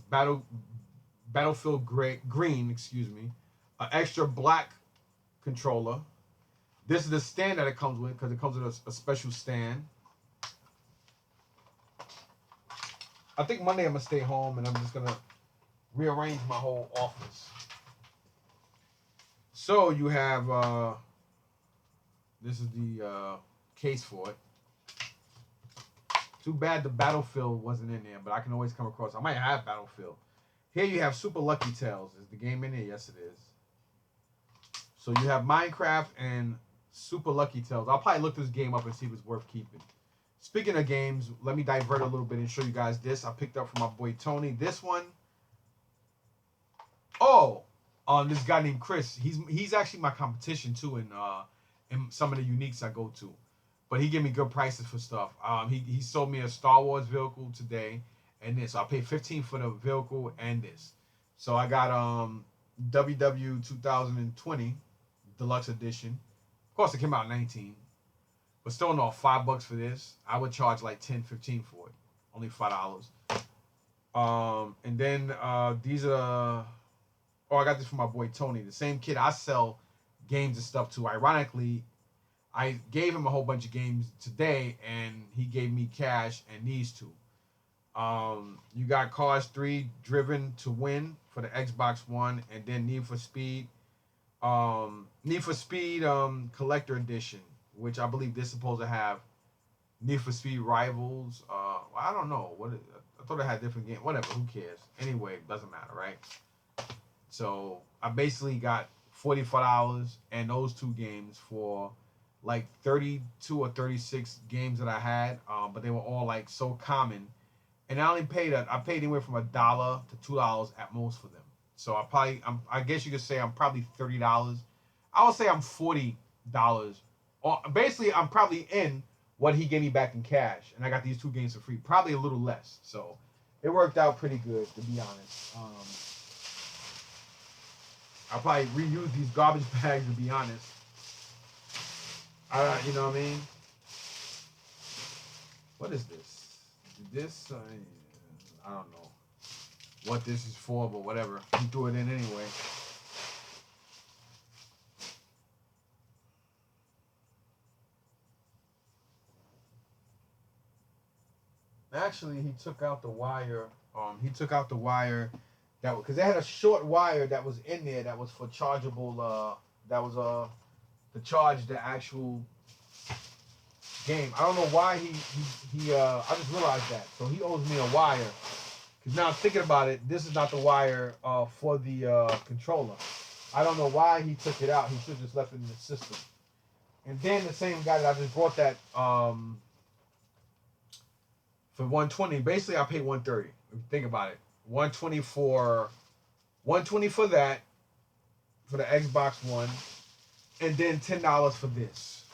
Speaker 1: Battlefield Green, excuse me, an extra black controller. This is the stand that it comes with because it comes with a special stand. I think Monday I'm gonna stay home and I'm just gonna rearrange my whole office. So you have this is the case for it. Too bad the Battlefield wasn't in there, but I can always come across. I might have Battlefield. Here you have Super Lucky Tales. Is the game in there? Yes, it is. So you have Minecraft and Super Lucky Tales. I'll probably look this game up and see if it's worth keeping. Speaking of games, let me divert a little bit and show you guys this. I picked up from my boy Tony. This one. Oh, this guy named Chris. He's actually my competition too in some of the uniques I go to. But he gave me good prices for stuff. He sold me a Star Wars vehicle today and this. So I paid $15 for the vehicle and this. So I got WW 2020 Deluxe Edition. Of course, it came out in 19. But still no, $5 for this. I would charge like 10, 15 for it. Only $5. And then these are. Oh, I got this from my boy Tony, the same kid I sell games and stuff to. Ironically, I gave him a whole bunch of games today, and he gave me cash and these two. You got Cars 3 Driven to Win for the Xbox One, and then Need for Speed. Need for Speed Collector Edition, which I believe this is supposed to have Need for Speed Rivals. I don't know. I thought it had different games. Whatever, who cares? Anyway, it doesn't matter, right? So I basically got $45 and those two games for like 32 or 36 games that I had, but they were all like so common. And I paid anywhere from $1 to $2 at most for them. So I guess you could say I'm probably $30. I would say I'm $40. Or basically, I'm probably in what he gave me back in cash, and I got these two games for free. Probably a little less. So it worked out pretty good, to be honest. I'll probably reuse these garbage bags, to be honest. You know what I mean? What is this? This, I don't know what this is for, but whatever. He threw it in anyway. Actually, he took out the wire. That because they had a short wire that was in there that was for chargeable. That was to charge the actual game. I don't know why he I just realized that. So he owes me a wire. Cause now I'm thinking about it, this is not the wire for the controller. I don't know why he took it out. He should have just left it in the system. And then the same guy that I just bought that for 120. Basically, I paid 130. If you think about it, 120 for that for the Xbox One, and then $10 for this.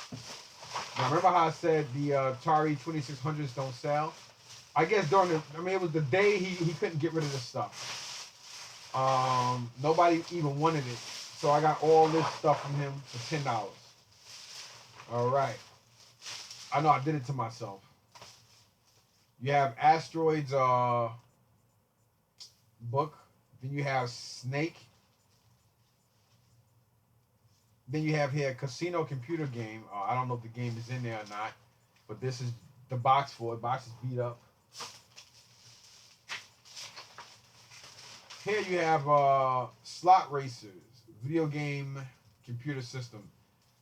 Speaker 1: Now, remember how I said the Atari 2600s don't sell? I guess it was the day he couldn't get rid of this stuff. Nobody even wanted it, so I got all this stuff from him for $10. All right. I know I did it to myself. You have Asteroids book. Then you have Snake. Then you have here a casino computer game. I don't know if the game is in there or not, but this is the box for it. Box is beat up. Here you have slot racers, video game computer system.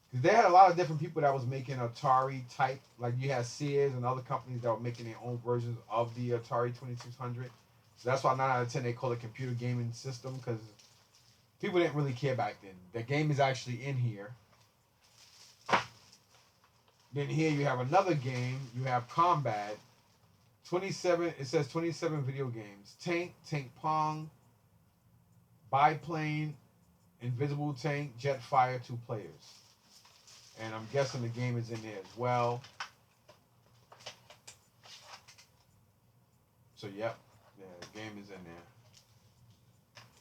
Speaker 1: Because they had a lot of different people that was making Atari type. Like you had Sears and other companies that were making their own versions of the Atari 2600. So that's why 9 out of 10 they call it computer gaming system, because people didn't really care back then. The game is actually in here. Then here you have another game. You have Combat. 27. It says 27 video games. Tank, Tank Pong, Biplane, Invisible Tank, Jetfire, 2 players. And I'm guessing the game is in there as well. So yep, yeah, the game is in there.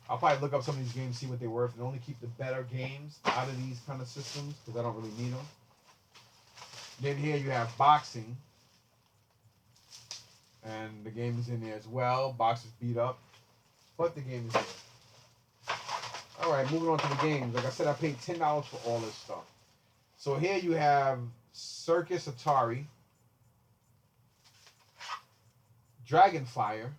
Speaker 1: I'll probably look up some of these games, see what they're worth, and only keep the better games out of these kind of systems because I don't really need them. Then here you have boxing. And the game is in there as well. Box is beat up, but the game is there. All right, moving on to the games. Like I said, I paid $10 for all this stuff. So here you have Circus Atari, Dragonfire,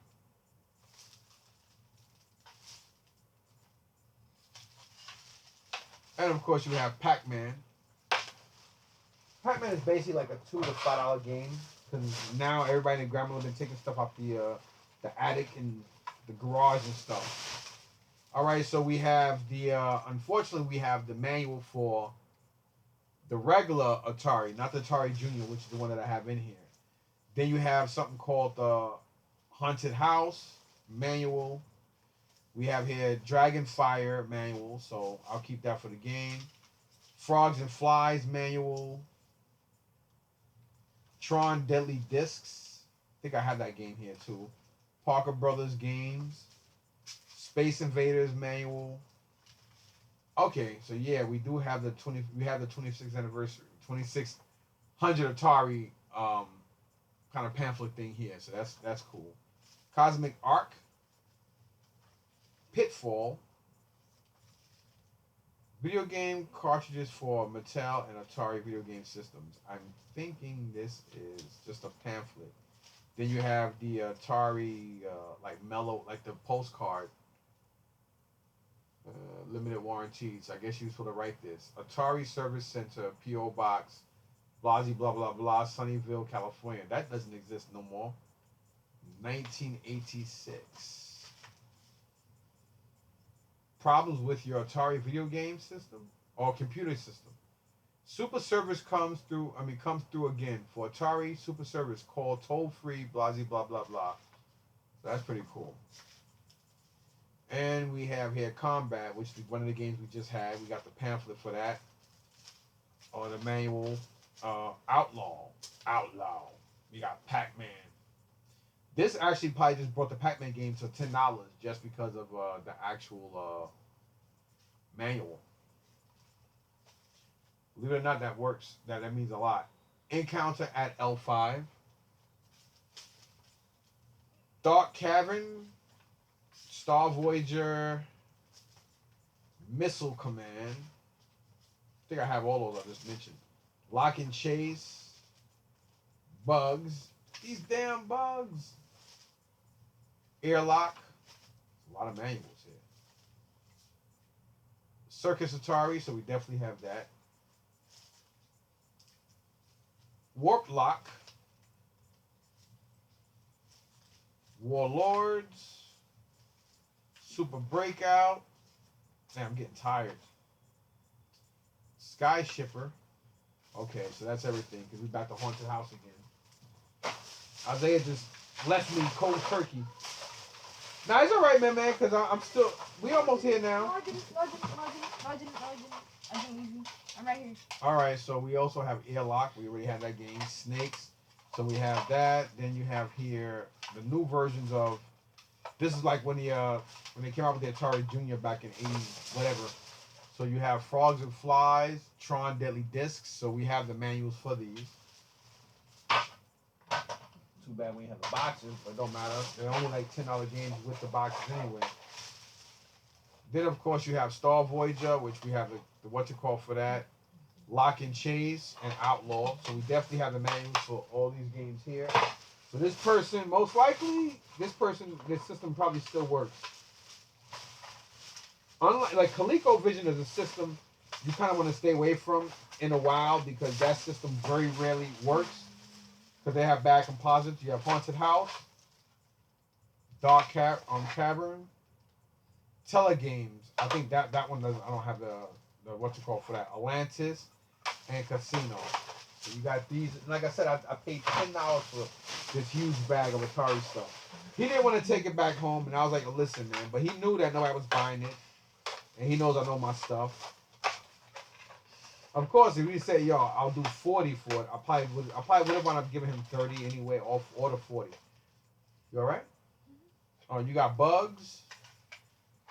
Speaker 1: and of course you have Pac-Man. Pac-Man is basically like a $2 to $5 game because now everybody and their grandma have been taking stuff off the attic and the garage and stuff. All right, so we have the unfortunately we have the manual for the regular Atari, not the Atari Junior, which is the one that I have in here. Then you have something called the Haunted House manual. We have here Dragonfire manual, so I'll keep that for the game. Frogs and Flies manual. Tron Deadly Discs. I think I have that game here too. Parker Brothers games. Space Invaders manual. Okay, so yeah, we do have the 26th anniversary, 2600 Atari kind of pamphlet thing here. So that's cool. Cosmic Arc, Pitfall, video game cartridges for Mattel and Atari video game systems. I'm thinking this is just a pamphlet. Then you have the Atari like mellow, like the postcard. Limited warranties. I guess you was supposed to write this. Atari Service Center, P.O. Box, blah blah blah blah, Sunnyvale, California. That doesn't exist no more. 1986. Problems with your Atari video game system or computer system. Super Service comes through again for Atari Super Service. Call toll free. Blah blah blah blah. So that's pretty cool. And we have here Combat, which is one of the games we just had. We got the pamphlet for that. Or the manual. Outlaw. We got Pac-Man. This actually probably just brought the Pac-Man game to $10 just because of the actual manual. Believe it or not, that works. That means a lot. Encounter at L5. Dark Cavern. Star Voyager, Missile Command. I think I have all those I just mentioned. Lock and Chase, Bugs. These damn bugs. Airlock. A lot of manuals here. Circus Atari, so we definitely have that. Warp Lock. Warlords. Super Breakout. Man, I'm getting tired. Sky Shipper. Okay, so that's everything because we're back to Haunted House again. Isaiah just left me cold turkey. Nah, it's all right, man, because I'm still. We almost here now.
Speaker 2: No, I didn't leave you. I'm right here.
Speaker 1: All right, so we also have Airlock. We already had that game. Snakes. So we have that. Then you have here the new versions of. This is like when they came out with the Atari Junior back in 80 whatever. So you have Frogs and Flies, Tron Deadly Discs. So we have the manuals for these. Too bad we have the boxes, but it don't matter. They're only like $10 games with the boxes anyway. Then of course you have Star Voyager, which we have the what you call for that, Lock and Chase, and Outlaw. So we definitely have the manuals for all these games here. So this person, most likely, this system probably still works. Unlike like ColecoVision is a system you kind of want to stay away from in a while because that system very rarely works because they have bad composites. You have Haunted House, Dark Cavern, Telegames. I think that one doesn't. I don't have the what you call for that. Atlantis and Casino. So you got these. Like I said, I paid $10 for this huge bag of Atari stuff. He didn't want to take it back home, and I was like, listen, man. But he knew that nobody was buying it, and he knows I know my stuff. Of course, if he said, yo, I'll do 40 for it, I probably would have wound up giving him 30 anyway, or the 40. You all right? Oh, you got Bugs,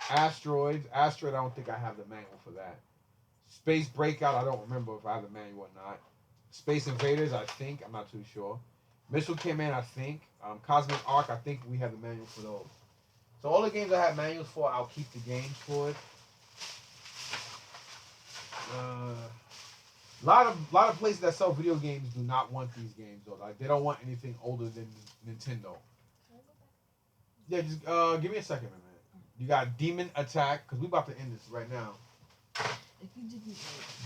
Speaker 1: Asteroids. Asteroid, I don't think I have the manual for that. Space Breakout, I don't remember if I have the manual or not. Space Invaders, I think. I'm not too sure. Missile Command, I think. Cosmic Arc, I think we have the manual for those. So all the games I have manuals for, I'll keep the games for it. A lot of places that sell video games do not want these games though. Like they don't want anything older than Nintendo. Yeah, just give me a second, man. You got Demon Attack because we about to end this right now.
Speaker 2: If you didn't.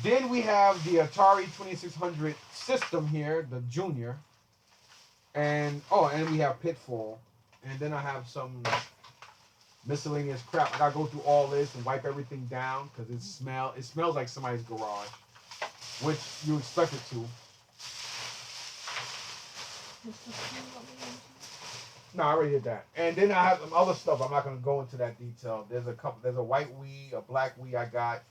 Speaker 1: Then we have the Atari 2600 system here, the Junior, and we have Pitfall, and then I have some miscellaneous crap. I gotta go through all this and wipe everything down because it smells like somebody's garage, which you expect it to. No, I already did that. And then I have some other stuff. I'm not gonna go into that detail. There's a white Wii, a black Wii I got,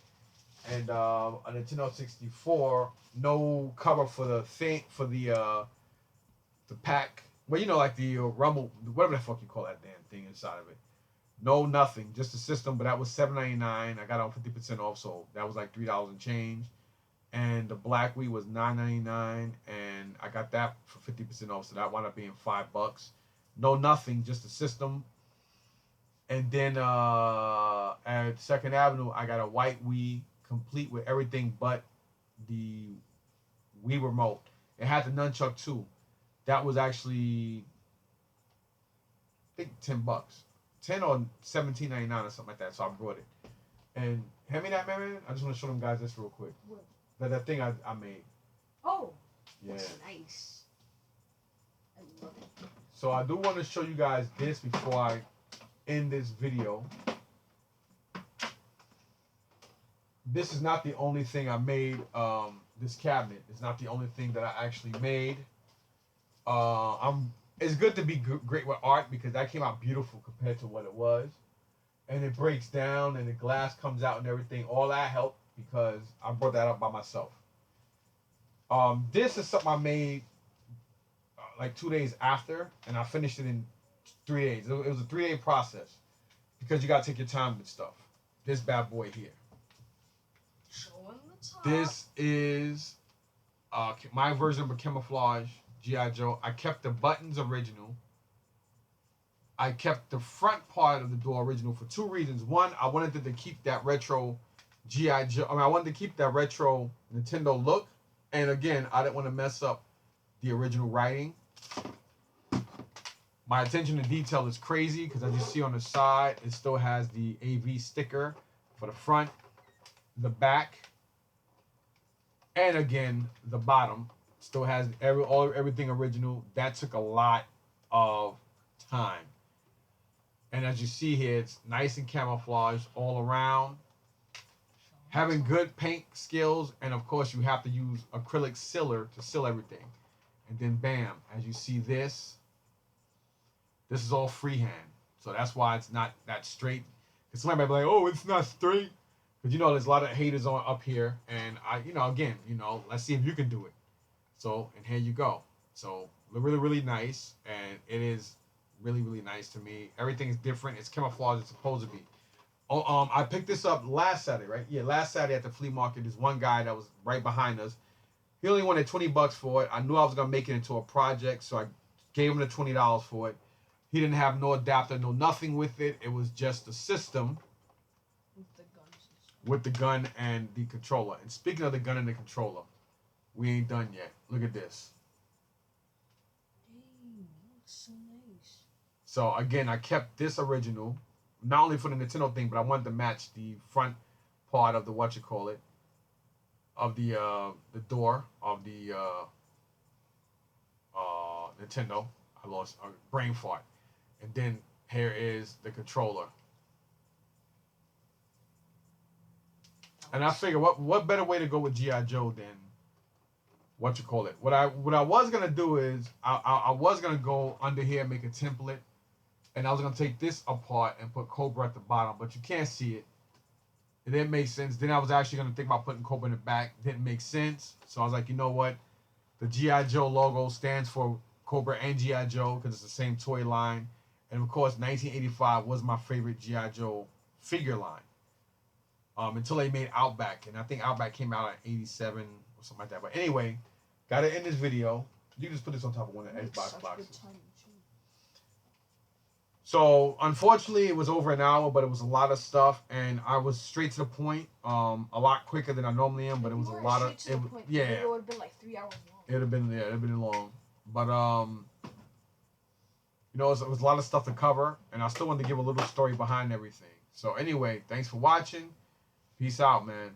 Speaker 1: and a Nintendo 64. No cover for the pack. Well, you know, like the Rumble, whatever the fuck you call that damn thing inside of it. No, nothing. Just the system, but that was $7.99. I got it on 50% off, so that was like $3 and change. And the black Wii was $9.99, and I got that for 50% off, so that wound up being $5. No, nothing, just the system. And then at Second Avenue, I got a white Wii, complete with everything but the Wii remote. It had the nunchuck too. That was actually, I think, $10, $10 or $17.99 or something like that. So I brought it. And hand me that, man. I just want to show them guys this real quick.
Speaker 2: What?
Speaker 1: That thing I made.
Speaker 2: Oh.
Speaker 1: Yeah.
Speaker 2: That's nice. I love it.
Speaker 1: So I do want to show you guys this before I end this video. This is not the only thing I made. This cabinet is not the only thing that I actually made. It's good to be great with art because that came out beautiful compared to what it was. And it breaks down and the glass comes out and everything. All that helped because I brought that up by myself. This is something I made like 2 days after, and I finished it in 3 days. It was a 3-day process because you gotta take your time with stuff. This bad boy here.
Speaker 2: Showing the top.
Speaker 1: This is my version of a camouflage G.I. Joe. I kept the buttons original. I kept the front part of the door original for 2 reasons. One, I wanted to keep that retro G.I. Joe. I wanted to keep that retro Nintendo look. And again, I didn't want to mess up the original writing. My attention to detail is crazy because as you see on the side, it still has the AV sticker for the front, the back, and again, the bottom. Still has everything original. That took a lot of time. And as you see here, it's nice and camouflaged all around. Having good paint skills, and of course you have to use acrylic sealer to seal everything. And then bam, as you see this is all freehand. So that's why it's not that straight. Because somebody might be like, oh, it's not straight. Because you know there's a lot of haters on up here. And again, let's see if you can do it. So, and here you go. So really, really nice. And it is really, really nice to me. Everything is different. It's camouflage. It's supposed to be. Oh, I picked this up last Saturday, right? Yeah, last Saturday at the flea market. There's one guy that was right behind us. He only wanted $20 for it. I knew I was gonna make it into a project, so I gave him the $20 for it. He didn't have no adapter, no nothing with it. It was just a system. with the gun and the controller. And speaking of the gun and the controller, we ain't done yet. Look at this.
Speaker 2: Dang, that looks so nice.
Speaker 1: So again, I kept this original, not only for the Nintendo thing, but I wanted to match the front part of the of the door of the Nintendo. I lost a brain fart. And then here is the controller. And I figure what better way to go with G.I. Joe than what I was gonna do is I was gonna go under here and make a template, and I was gonna take this apart and put Cobra at the bottom, but you can't see it. It didn't make sense. Then I was actually gonna think about putting Cobra in the back. Didn't make sense. So I was like, you know what? The G.I. Joe logo stands for Cobra and G.I. Joe because it's the same toy line. And of course, 1985 was my favorite G.I. Joe figure line. Until they made Outback. And I think Outback came out in 87 or something like that. But anyway, gotta end this video. You can just put this on top of one of the Xbox boxes. So unfortunately, it was over an hour, but it was a lot of stuff, and I was straight to the point, a lot quicker than I normally am. But it was a lot of,
Speaker 2: it would have been like 3 hours long.
Speaker 1: It'd have been long, but you know, it was a lot of stuff to cover, and I still wanted to give a little story behind everything. So anyway, thanks for watching. Peace out, man.